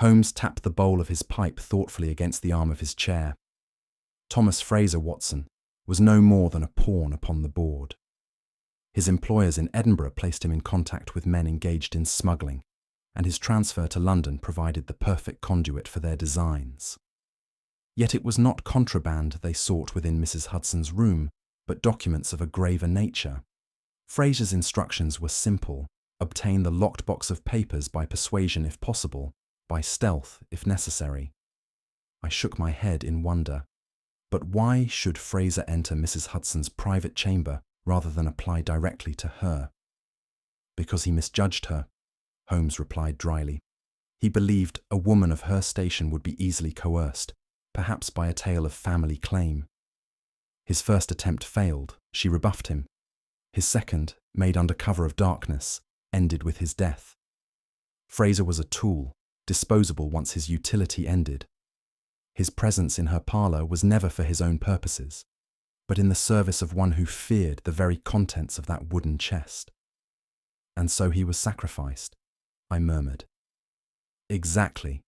Holmes tapped the bowl of his pipe thoughtfully against the arm of his chair. Thomas Fraser, Watson, was no more than a pawn upon the board. His employers in Edinburgh placed him in contact with men engaged in smuggling, and his transfer to London provided the perfect conduit for their designs. Yet it was not contraband they sought within Mrs. Hudson's room, but documents of a graver nature. Fraser's instructions were simple: obtain the locked box of papers by persuasion if possible, by stealth if necessary. I shook my head in wonder. But why should Fraser enter Mrs. Hudson's private chamber rather than apply directly to her? "Because he misjudged her," Holmes replied dryly. "He believed a woman of her station would be easily coerced, perhaps by a tale of family claim. His first attempt failed, she rebuffed him. His second, made under cover of darkness, ended with his death. Fraser was a tool, disposable once his utility ended. His presence in her parlour was never for his own purposes, but in the service of one who feared the very contents of that wooden chest." "And so he was sacrificed," I murmured. "Exactly,"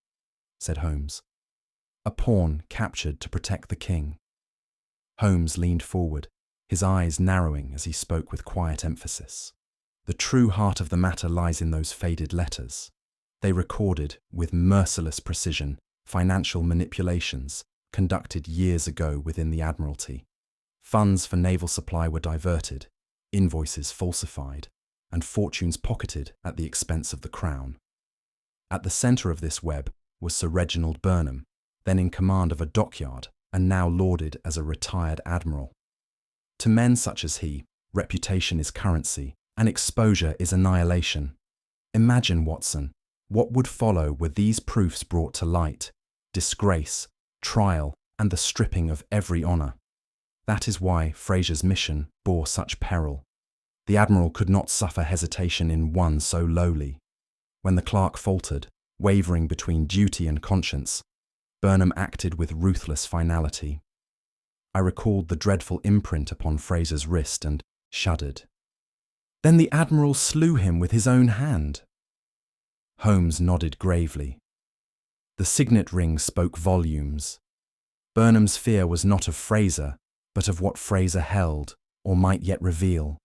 said Holmes. "A pawn captured to protect the king." Holmes leaned forward, his eyes narrowing as he spoke with quiet emphasis. "The true heart of the matter lies in those faded letters. They recorded, with merciless precision, financial manipulations conducted years ago within the Admiralty. Funds for naval supply were diverted, invoices falsified, and fortunes pocketed at the expense of the Crown. At the centre of this web was Sir Reginald Burnham, then in command of a dockyard and now lauded as a retired admiral. To men such as he, reputation is currency, and exposure is annihilation. Imagine, Watson, what would follow were these proofs brought to light: disgrace, trial, and the stripping of every honour. That is why Fraser's mission bore such peril. The admiral could not suffer hesitation in one so lowly. When the clerk faltered, wavering between duty and conscience, Burnham acted with ruthless finality. I recalled the dreadful imprint upon Fraser's wrist and shuddered. Then the admiral slew him with his own hand. Holmes nodded gravely. The signet ring spoke volumes. Burnham's fear was not of Fraser, but of what Fraser held, or might yet reveal.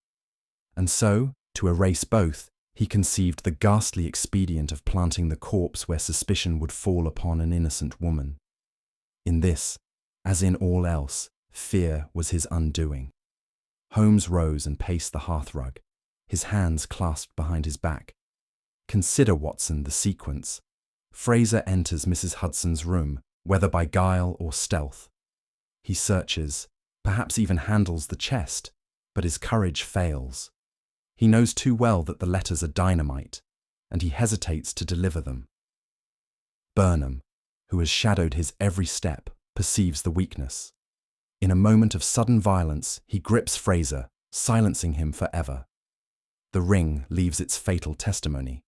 And so, to erase both, he conceived the ghastly expedient of planting the corpse where suspicion would fall upon an innocent woman. In this, as in all else, fear was his undoing. Holmes rose and paced the hearthrug, his hands clasped behind his back. Consider, Watson, the sequence. Fraser enters Mrs. Hudson's room, whether by guile or stealth. He searches, perhaps even handles the chest, but his courage fails. He knows too well that the letters are dynamite, and he hesitates to deliver them. Burnham, who has shadowed his every step, perceives the weakness. In a moment of sudden violence, he grips Fraser, silencing him forever. The ring leaves its fatal testimony.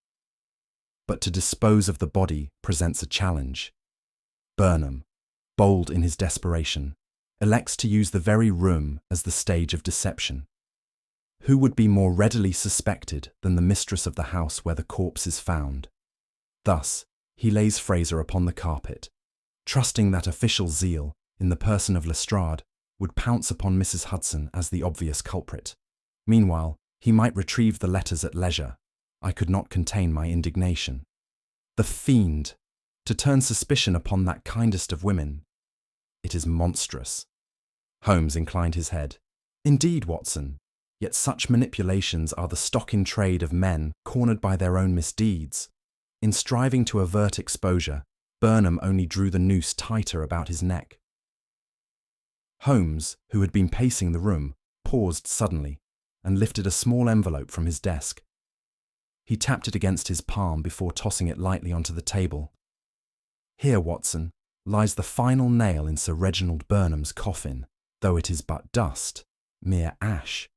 But to dispose of the body presents a challenge. Burnham, bold in his desperation, elects to use the very room as the stage of deception. Who would be more readily suspected than the mistress of the house where the corpse is found? Thus, he lays Fraser upon the carpet, trusting that official zeal, in the person of Lestrade, would pounce upon Mrs. Hudson as the obvious culprit. Meanwhile, he might retrieve the letters at leisure. I could not contain my indignation. The fiend! To turn suspicion upon that kindest of women. It is monstrous. Holmes inclined his head. Indeed, Watson. Yet such manipulations are the stock in trade of men cornered by their own misdeeds. In striving to avert exposure, Burnham only drew the noose tighter about his neck. Holmes, who had been pacing the room, paused suddenly and lifted a small envelope from his desk. He tapped it against his palm before tossing it lightly onto the table. Here, Watson, lies the final nail in Sir Reginald Burnham's coffin, though it is but dust, mere ash.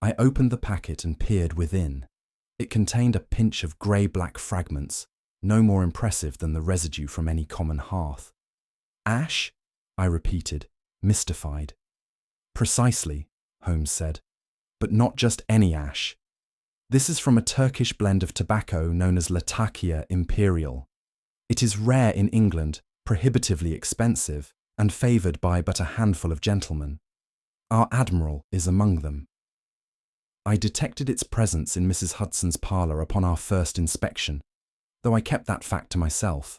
I opened the packet and peered within. It contained a pinch of grey-black fragments, no more impressive than the residue from any common hearth. Ash? I repeated, mystified. Precisely, Holmes said, but not just any ash. This is from a Turkish blend of tobacco known as Latakia Imperial. It is rare in England, prohibitively expensive, and favoured by but a handful of gentlemen. Our admiral is among them. I detected its presence in Mrs. Hudson's parlour upon our first inspection, though I kept that fact to myself.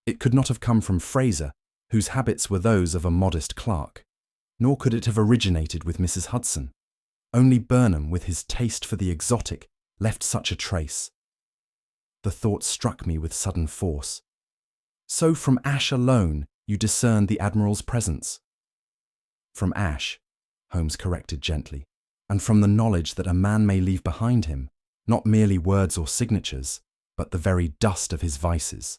It could not have come from Fraser, whose habits were those of a modest clerk, nor could it have originated with Mrs. Hudson. Only Burnham, with his taste for the exotic, left such a trace. The thought struck me with sudden force. So from ash alone you discerned the Admiral's presence? From ash, Holmes corrected gently, and from the knowledge that a man may leave behind him, not merely words or signatures, but the very dust of his vices.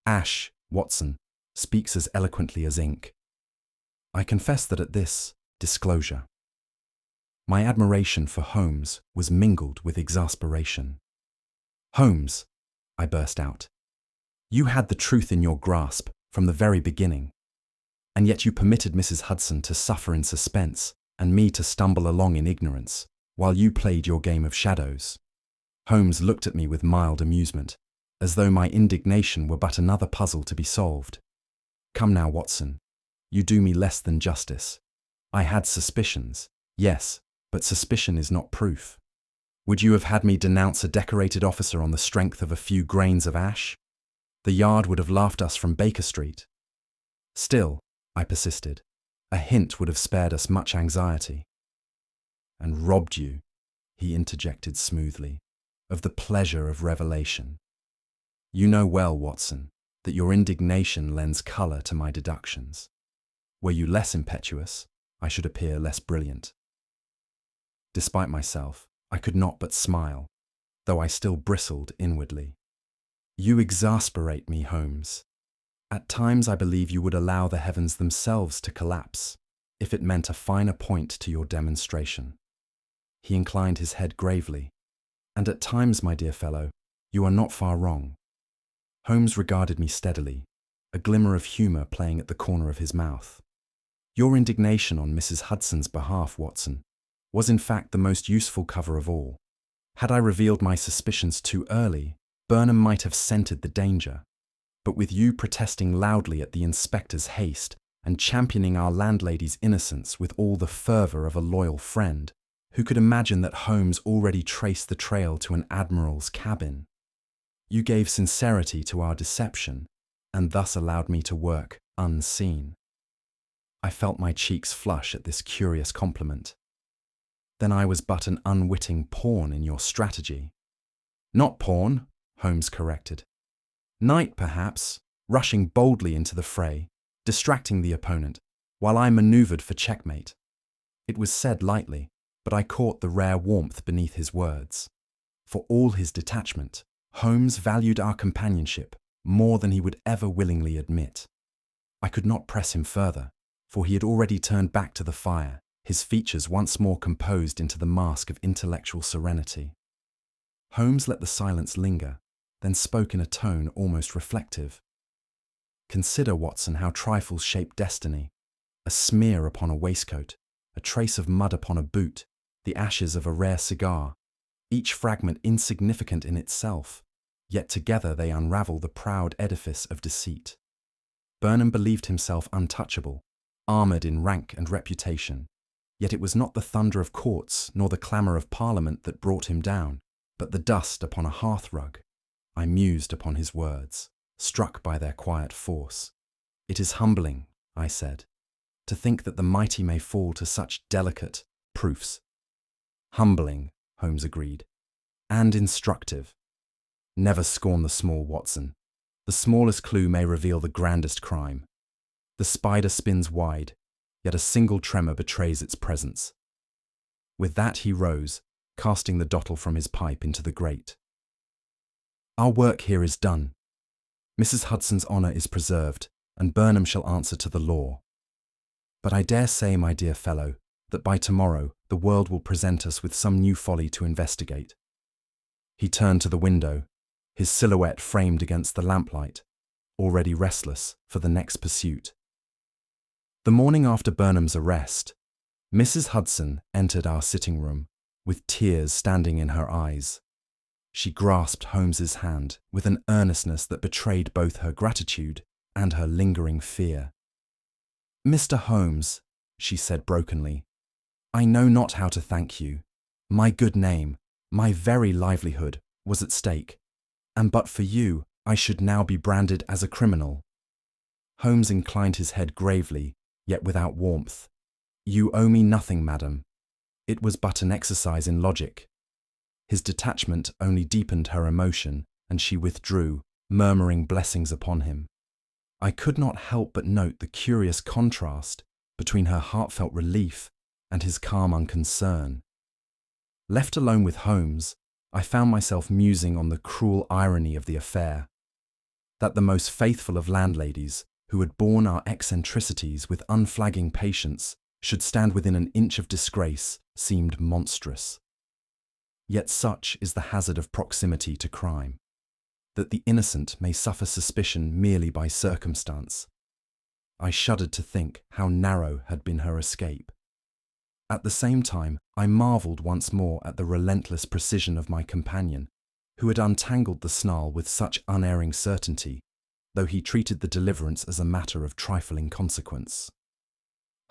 Ash, Watson, speaks as eloquently as ink. I confess that at this disclosure, my admiration for Holmes was mingled with exasperation. Holmes, I burst out, you had the truth in your grasp from the very beginning, and yet you permitted Mrs. Hudson to suffer in suspense and me to stumble along in ignorance, while you played your game of shadows. Holmes looked at me with mild amusement, as though my indignation were but another puzzle to be solved. Come now, Watson, you do me less than justice. I had suspicions, yes, but suspicion is not proof. Would you have had me denounce a decorated officer on the strength of a few grains of ash? The Yard would have laughed us from Baker Street. Still, I persisted, A hint would have spared us much anxiety. And robbed you, he interjected smoothly, of the pleasure of revelation. You know well, Watson, that your indignation lends colour to my deductions. Were you less impetuous, I should appear less brilliant. Despite myself, I could not but smile, though I still bristled inwardly. You exasperate me, Holmes. At times I believe you would allow the heavens themselves to collapse, if it meant a finer point to your demonstration. He inclined his head gravely. And at times, my dear fellow, you are not far wrong. Holmes regarded me steadily, a glimmer of humour playing at the corner of his mouth. Your indignation on Mrs. Hudson's behalf, Watson, was in fact the most useful cover of all. Had I revealed my suspicions too early, Burnham might have scented the danger. But with you protesting loudly at the inspector's haste and championing our landlady's innocence with all the fervour of a loyal friend, who could imagine that Holmes already traced the trail to an admiral's cabin? You gave sincerity to our deception, and thus allowed me to work unseen. I felt my cheeks flush at this curious compliment. Then I was but an unwitting pawn in your strategy. Not pawn, Holmes corrected. Knight, perhaps, rushing boldly into the fray, distracting the opponent, while I manoeuvred for checkmate. It was said lightly, but I caught the rare warmth beneath his words. For all his detachment, Holmes valued our companionship more than he would ever willingly admit. I could not press him further, for he had already turned back to the fire, his features once more composed into the mask of intellectual serenity. Holmes let the silence linger, then spoke in a tone almost reflective. Consider, Watson, how trifles shape destiny. A smear upon a waistcoat, a trace of mud upon a boot, the ashes of a rare cigar, each fragment insignificant in itself, yet together they unravel the proud edifice of deceit. Burnham believed himself untouchable, armoured in rank and reputation, yet it was not the thunder of courts nor the clamour of Parliament that brought him down, but the dust upon a hearthrug. I mused upon his words, struck by their quiet force. It is humbling, I said, to think that the mighty may fall to such delicate proofs. Humbling, Holmes agreed, and instructive. Never scorn the small, Watson. The smallest clue may reveal the grandest crime. The spider spins wide, yet a single tremor betrays its presence. With that he rose, casting the dottle from his pipe into the grate. Our work here is done. Mrs. Hudson's honour is preserved, and Burnham shall answer to the law. But I dare say, my dear fellow, that by tomorrow the world will present us with some new folly to investigate. He turned to the window, his silhouette framed against the lamplight, already restless for the next pursuit. The morning after Burnham's arrest, Mrs. Hudson entered our sitting room, with tears standing in her eyes. She grasped Holmes's hand with an earnestness that betrayed both her gratitude and her lingering fear. Mr. Holmes, she said brokenly, I know not how to thank you. My good name, my very livelihood, was at stake, and but for you, I should now be branded as a criminal. Holmes inclined his head gravely, yet without warmth. You owe me nothing, madam. It was but an exercise in logic. His detachment only deepened her emotion, and she withdrew, murmuring blessings upon him. I could not help but note the curious contrast between her heartfelt relief and his calm unconcern. Left alone with Holmes, I found myself musing on the cruel irony of the affair. That the most faithful of landladies, who had borne our eccentricities with unflagging patience, should stand within an inch of disgrace seemed monstrous. Yet such is the hazard of proximity to crime, that the innocent may suffer suspicion merely by circumstance. I shuddered to think how narrow had been her escape. At the same time, I marvelled once more at the relentless precision of my companion, who had untangled the snarl with such unerring certainty, though he treated the deliverance as a matter of trifling consequence.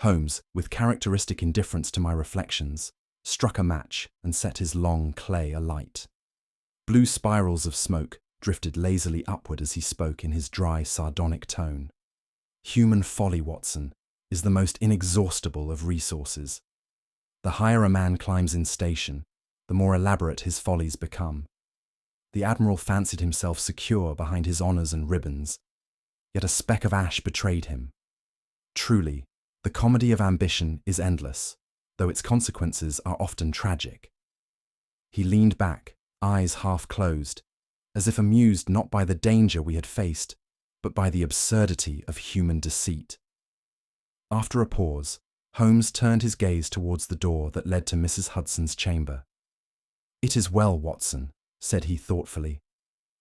Holmes, with characteristic indifference to my reflections, struck a match and set his long clay alight. Blue spirals of smoke drifted lazily upward as he spoke in his dry, sardonic tone. Human folly, Watson, is the most inexhaustible of resources. The higher a man climbs in station, the more elaborate his follies become. The Admiral fancied himself secure behind his honours and ribbons, yet a speck of ash betrayed him. Truly, the comedy of ambition is endless, though its consequences are often tragic. He leaned back, eyes half closed, as if amused not by the danger we had faced, but by the absurdity of human deceit. After a pause, Holmes turned his gaze towards the door that led to Mrs. Hudson's chamber. "It is well, Watson," said he thoughtfully,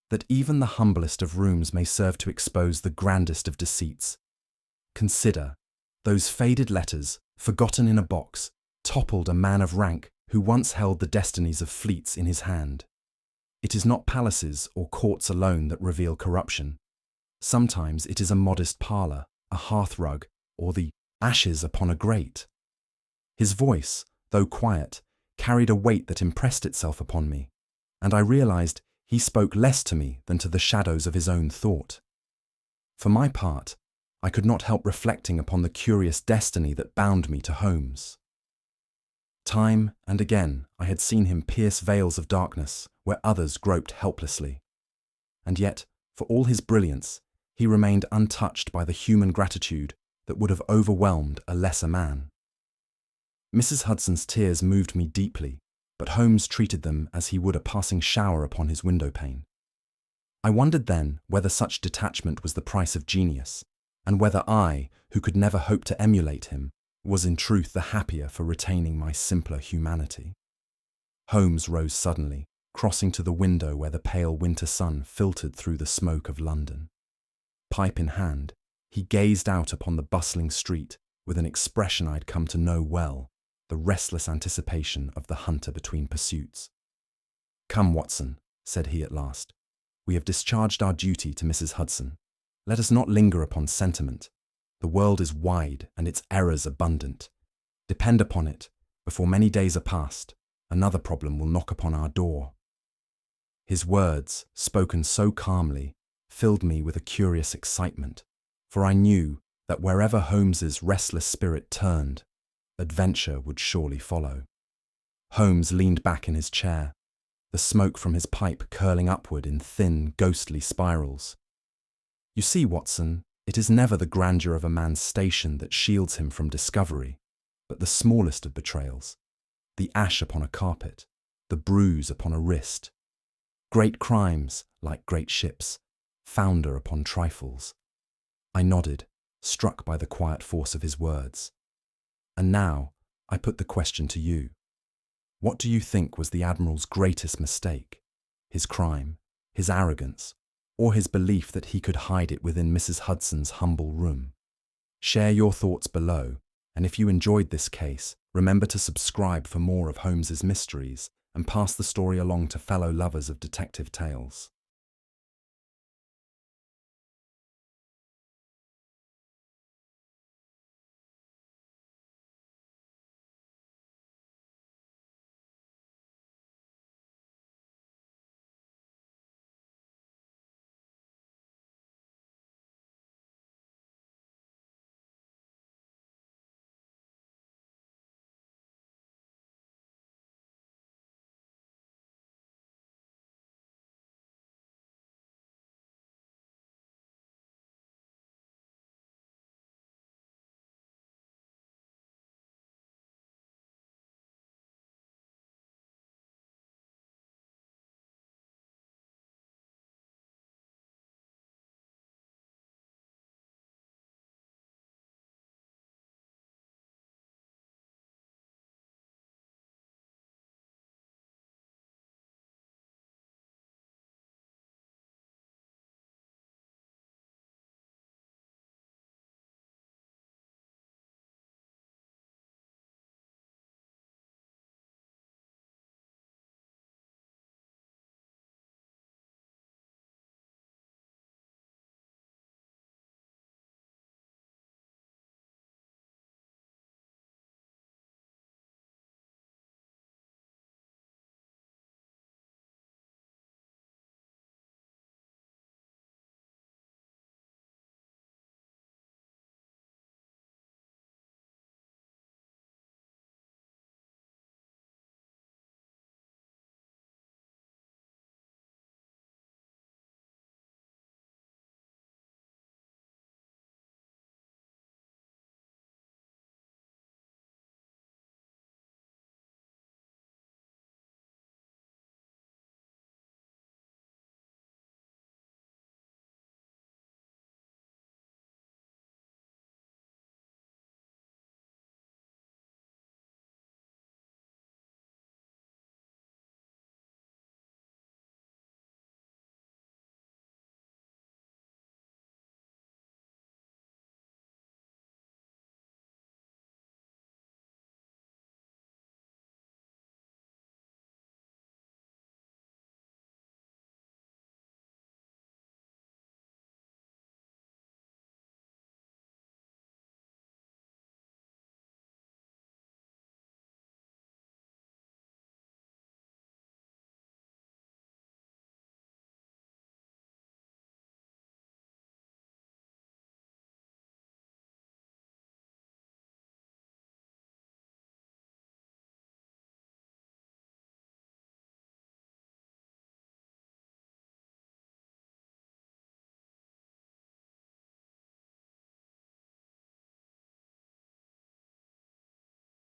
"that even the humblest of rooms may serve to expose the grandest of deceits. Consider, those faded letters, forgotten in a box, toppled a man of rank who once held the destinies of fleets in his hand. It is not palaces or courts alone that reveal corruption. Sometimes it is a modest parlour, a hearthrug, or the ashes upon a grate." His voice, though quiet, carried a weight that impressed itself upon me, and I realised he spoke less to me than to the shadows of his own thought. For my part, I could not help reflecting upon the curious destiny that bound me to Holmes. Time and again I had seen him pierce veils of darkness where others groped helplessly. And yet, for all his brilliance, he remained untouched by the human gratitude that would have overwhelmed a lesser man. Mrs. Hudson's tears moved me deeply, but Holmes treated them as he would a passing shower upon his windowpane. I wondered then whether such detachment was the price of genius, and whether I, who could never hope to emulate him, was in truth the happier for retaining my simpler humanity. Holmes rose suddenly, crossing to the window where the pale winter sun filtered through the smoke of London. Pipe in hand, he gazed out upon the bustling street with an expression I'd come to know well, the restless anticipation of the hunter between pursuits. "Come, Watson," said he at last. "We have discharged our duty to Mrs. Hudson. Let us not linger upon sentiment. The world is wide and its errors abundant. Depend upon it, before many days are past, another problem will knock upon our door." His words, spoken so calmly, filled me with a curious excitement, for I knew that wherever Holmes's restless spirit turned, adventure would surely follow. Holmes leaned back in his chair, the smoke from his pipe curling upward in thin, ghostly spirals. "You see, Watson, it is never the grandeur of a man's station that shields him from discovery, but the smallest of betrayals, the ash upon a carpet, the bruise upon a wrist. Great crimes, like great ships, founder upon trifles." I nodded, struck by the quiet force of his words. "And now, I put the question to you. What do you think was the Admiral's greatest mistake? His crime, his arrogance, or his belief that he could hide it within Mrs. Hudson's humble room? Share your thoughts below, and if you enjoyed this case, remember to subscribe for more of Holmes's mysteries and pass the story along to fellow lovers of detective tales.